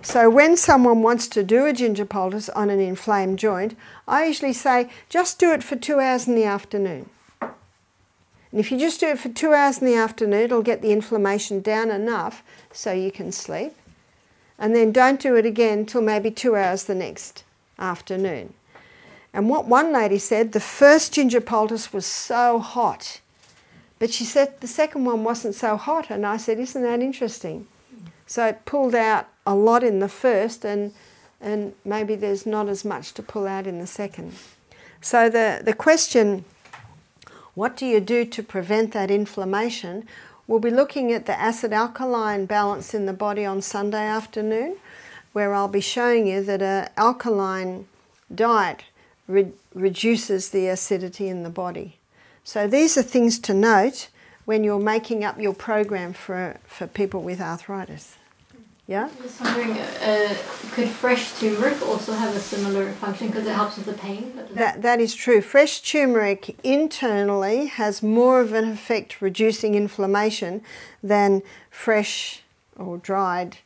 So when someone wants to do a ginger poultice on an inflamed joint, I usually say, just do it for 2 hours in the afternoon. And if you just do it for 2 hours in the afternoon, it'll get the inflammation down enough so you can sleep. And then don't do it again till maybe 2 hours the next afternoon. And what one lady said, the first ginger poultice was so hot. But she said the second one wasn't so hot. And I said, isn't that interesting? So it pulled out a lot in the first, and maybe there's not as much to pull out in the second. So the question, what do you do to prevent that inflammation? We'll be looking at the acid-alkaline balance in the body on Sunday afternoon, where I'll be showing you that an alkaline diet reduces the acidity in the body. So these are things to note when you're making up your program for people with arthritis. Yeah? I was wondering, could fresh turmeric also have a similar function because it helps with the pain? That is true. Fresh turmeric internally has more of an effect reducing inflammation than fresh or dried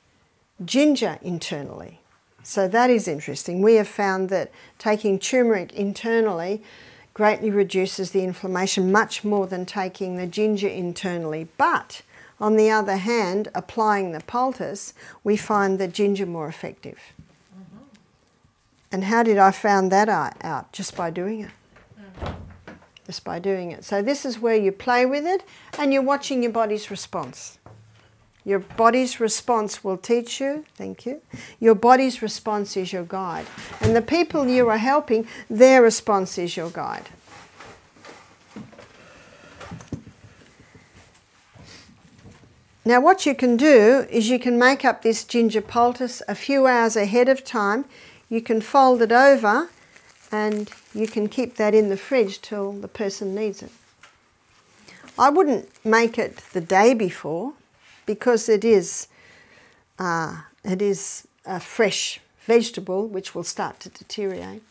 ginger internally. So that is interesting. We have found that taking turmeric internally greatly reduces the inflammation much more than taking the ginger internally. But on the other hand, applying the poultice, we find the ginger more effective. And how did I find that out? Just by doing it. Just by doing it. So this is where you play with it and you're watching your body's response. Your body's response will teach you, thank you. Your body's response is your guide. And the people you are helping, their response is your guide. Now what you can do is you can make up this ginger poultice a few hours ahead of time. You can fold it over and you can keep that in the fridge till the person needs it. I wouldn't make it the day before because it is a fresh vegetable which will start to deteriorate.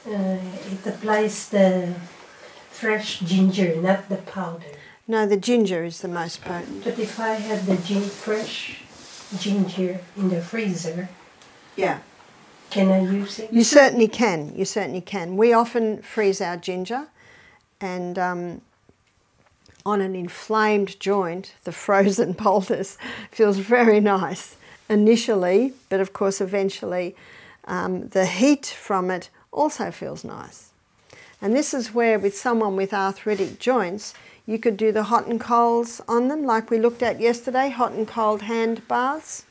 It applies the fresh ginger, not the powder. No, the ginger is the most potent. But if I have the fresh ginger in the freezer, yeah, can I use it? You certainly can. You certainly can. We often freeze our ginger, and on an inflamed joint, the frozen poultice feels very nice initially, but of course eventually the heat from it also feels nice. And this is where with someone with arthritic joints, you could do the hot and colds on them, like we looked at yesterday, hot and cold hand baths.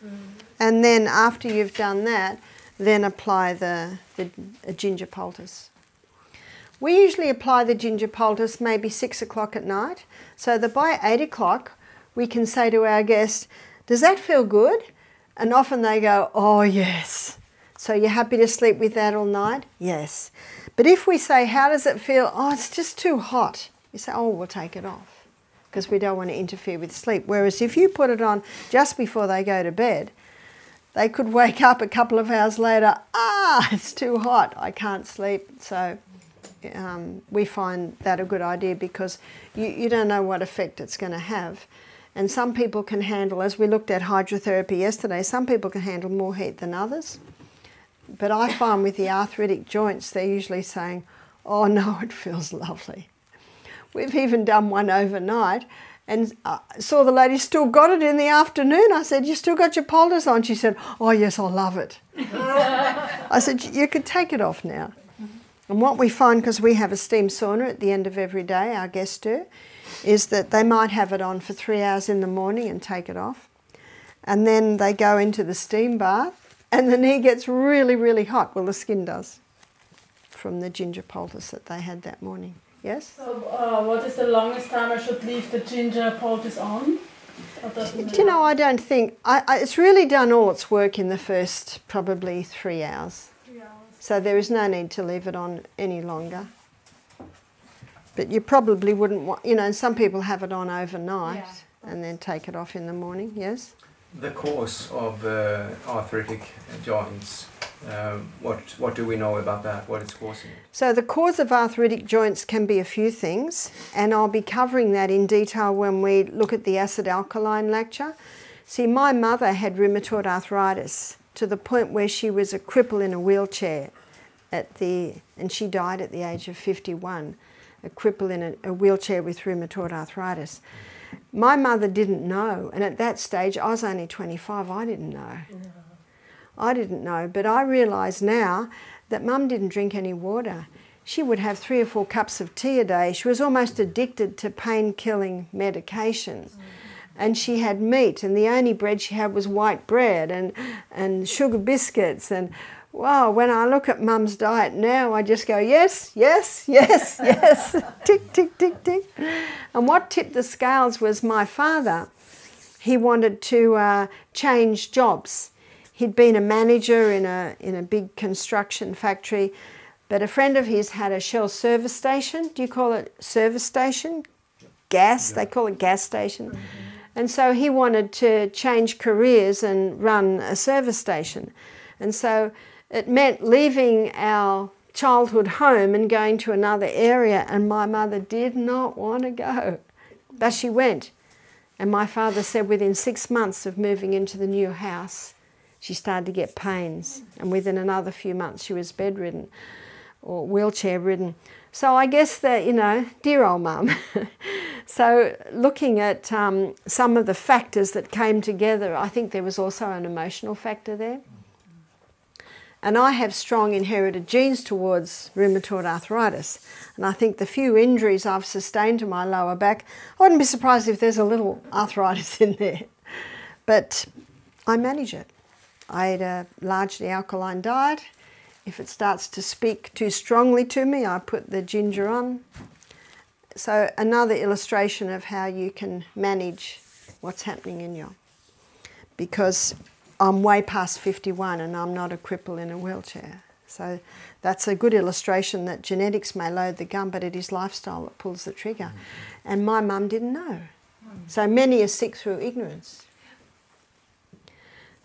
And then after you've done that, then apply the ginger poultice. We usually apply the ginger poultice maybe 6 o'clock at night, so that by 8 o'clock we can say to our guest, does that feel good? And often they go, oh yes. So you're happy to sleep with that all night? Yes. But if we say, how does it feel? Oh, it's just too hot. You say, oh, we'll take it off because we don't want to interfere with sleep. Whereas if you put it on just before they go to bed, they could wake up a couple of hours later, it's too hot, I can't sleep. So we find that a good idea because you don't know what effect it's going to have. And some people can handle, as we looked at hydrotherapy yesterday, some people can handle more heat than others. But I find with the arthritic joints, they're usually saying, oh no, it feels lovely. We've even done one overnight and saw the lady still got it in the afternoon. I said, you still got your poultice on? She said, oh yes, I love it. I said, you could take it off now. And what we find, because we have a steam sauna at the end of every day, our guests do, is that they might have it on for 3 hours in the morning and take it off. And then they go into the steam bath and the knee gets really, really hot. Well, the skin does from the ginger poultice that they had that morning. Yes? So what is the longest time I should leave the ginger poultice on? You know, I don't think, it's really done all its work in the first probably 3 hours. 3 hours. So there is no need to leave it on any longer. But you probably wouldn't want, you know, some people have it on overnight Yeah. and then take it off in the morning, yes? The cause of arthritic joints, what do we know about that? What is causing it? So the cause of arthritic joints can be a few things, and I'll be covering that in detail when we look at the acid-alkaline lecture. See, my mother had rheumatoid arthritis to the point where she was a cripple in a wheelchair and she died at the age of 51, a cripple in a wheelchair with rheumatoid arthritis. My mother didn't know, and at that stage, I was only 25, I didn't know. I didn't know, but I realise now that Mum didn't drink any water. She would have 3 or 4 cups of tea a day. She was almost addicted to pain-killing medication. And she had meat, and the only bread she had was white bread and sugar biscuits. And wow, when I look at Mum's diet now, I just go, yes, yes, yes, yes, tick, tick, tick, tick. And what tipped the scales was my father. He wanted to change jobs. He'd been a manager in a big construction factory, but a friend of his had a Shell service station. Do you call it service station? Gas, they call it gas station. And so he wanted to change careers and run a service station. And so it meant leaving our childhood home and going to another area, and my mother did not want to go. But she went. And my father said within 6 months of moving into the new house, she started to get pains. And within another few months, she was bedridden or wheelchair ridden. So I guess that, you know, dear old Mum. So looking at some of the factors that came together, I think there was also an emotional factor there. And I have strong inherited genes towards rheumatoid arthritis. And I think the few injuries I've sustained to my lower back, I wouldn't be surprised if there's a little arthritis in there. But I manage it. I eat a largely alkaline diet. If it starts to speak too strongly to me, I put the ginger on. So another illustration of how you can manage what's happening in you. Because I'm way past 51 and I'm not a cripple in a wheelchair. So that's a good illustration that genetics may load the gun, but it is lifestyle that pulls the trigger. And my mum didn't know. So many are sick through ignorance.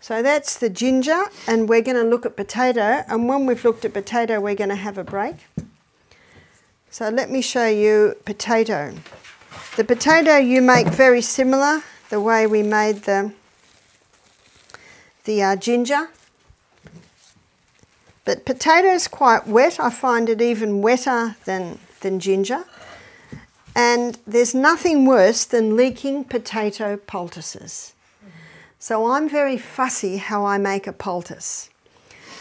So that's the ginger, and we're going to look at potato. And when we've looked at potato, we're going to have a break. So let me show you potato. The potato you make very similar, the way we made the ginger. But potato is quite wet. I find it even wetter than ginger. And there's nothing worse than leaking potato poultices. So I'm very fussy how I make a poultice,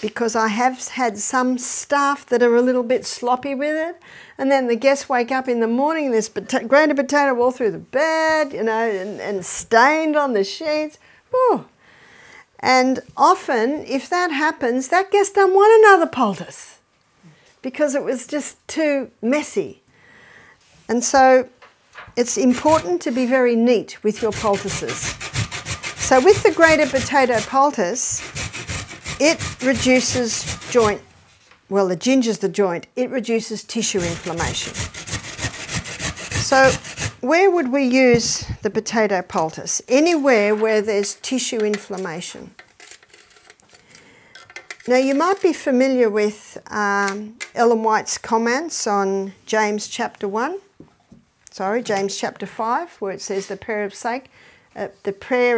because I have had some staff that are a little bit sloppy with it, and then the guests wake up in the morning, there's grated potato all through the bed, you know, and stained on the sheets. Whew. And often, if that happens, that guest doesn't want another poultice because it was just too messy. And so it's important to be very neat with your poultices. So with the grated potato poultice, it reduces joint, well, the ginger's the joint, it reduces tissue inflammation. So where would we use the potato poultice? Anywhere where there's tissue inflammation. Now you might be familiar with Ellen White's comments on James chapter 5, where it says the prayer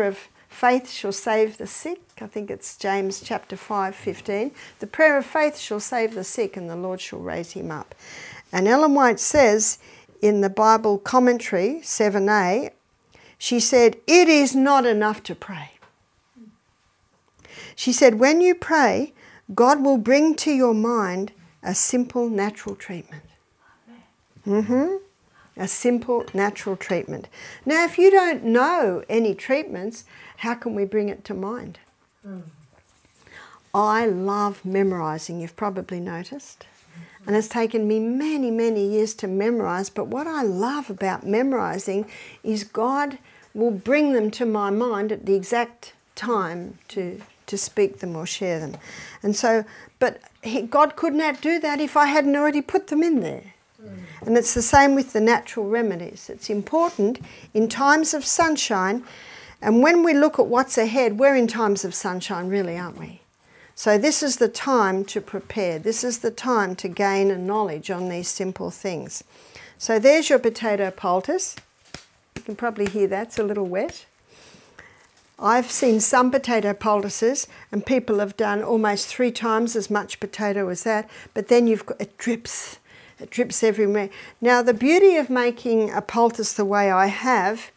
of faith shall save the sick. I think it's James chapter 5:15. The prayer of faith shall save the sick, and the Lord shall raise him up. And Ellen White says in the Bible commentary 7a, she said, it is not enough to pray. She said, when you pray, God will bring to your mind a simple natural treatment. A simple natural treatment. Now, if you don't know any treatments, how can we bring it to mind? I love memorising, you've probably noticed. And it's taken me many, many years to memorise, but what I love about memorising is God will bring them to my mind at the exact time to speak them or share them. And so, but God could not do that if I hadn't already put them in there. And it's the same with the natural remedies. It's important in times of sunshine, and when we look at what's ahead, we're in times of sunshine really, aren't we? So this is the time to prepare. This is the time to gain a knowledge on these simple things. So there's your potato poultice. You can probably hear that's a little wet. I've seen some potato poultices and people have done almost 3 times as much potato as that, but then you've got, it drips everywhere. Now the beauty of making a poultice the way I have,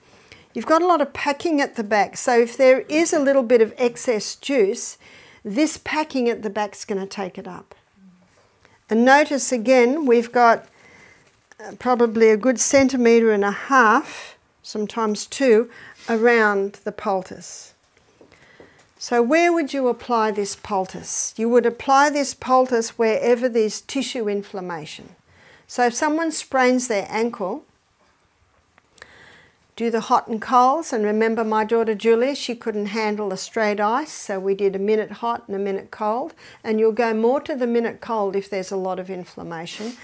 you've got a lot of packing at the back, so if there is a little bit of excess juice, this packing at the back is going to take it up. And notice again, we've got probably a good 1.5 centimetres, sometimes 2, around the poultice. So where would you apply this poultice? You would apply this poultice wherever there's tissue inflammation. So if someone sprains their ankle, do the hot and colds. And remember my daughter Julia, she couldn't handle the straight ice, so we did a minute hot and a minute cold. And you'll go more to the minute cold if there's a lot of inflammation.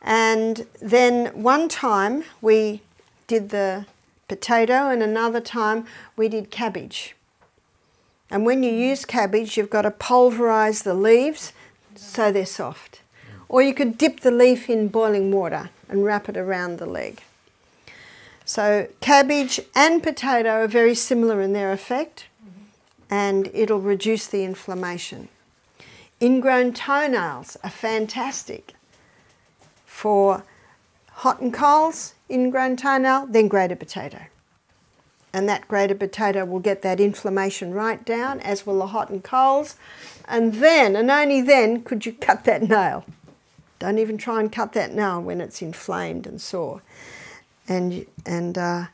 And then one time we did the potato and another time we did cabbage. And when you use cabbage, you've got to pulverise the leaves so they're soft. Or you could dip the leaf in boiling water and wrap it around the leg. So cabbage and potato are very similar in their effect, and it'll reduce the inflammation. Ingrown toenails are fantastic for hot and colds, ingrown toenail, then grated potato. And that grated potato will get that inflammation right down, as will the hot and colds. And then, and only then, could you cut that nail. Don't even try and cut that nail when it's inflamed and sore. And I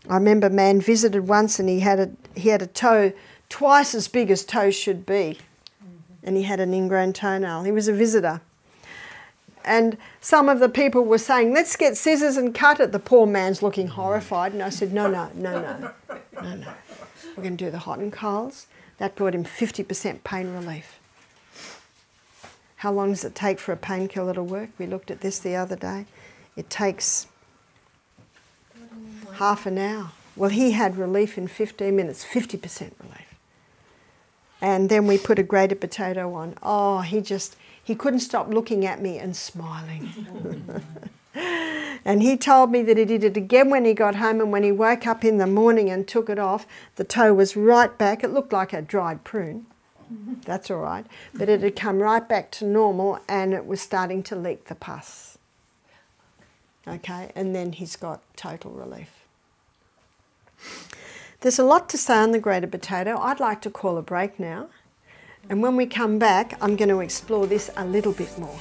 remember a man visited once and he had a toe twice as big as toes should be. And he had an ingrown toenail. He was a visitor. And some of the people were saying, let's get scissors and cut it. The poor man's looking horrified. And I said, no. We're going to do the hot and colds. That brought him 50% pain relief. How long does it take for a painkiller to work? We looked at this the other day. It takes half an hour. Well, he had relief in 15 minutes, 50% relief. And then we put a grated potato on. Oh, he couldn't stop looking at me and smiling. And he told me that he did it again when he got home, and when he woke up in the morning and took it off, the toe was right back. It looked like a dried prune. That's all right. But it had come right back to normal and it was starting to leak the pus. Okay, and then he's got total relief. There's a lot to say on the grated potato. I'd like to call a break now. And when we come back, I'm going to explore this a little bit more.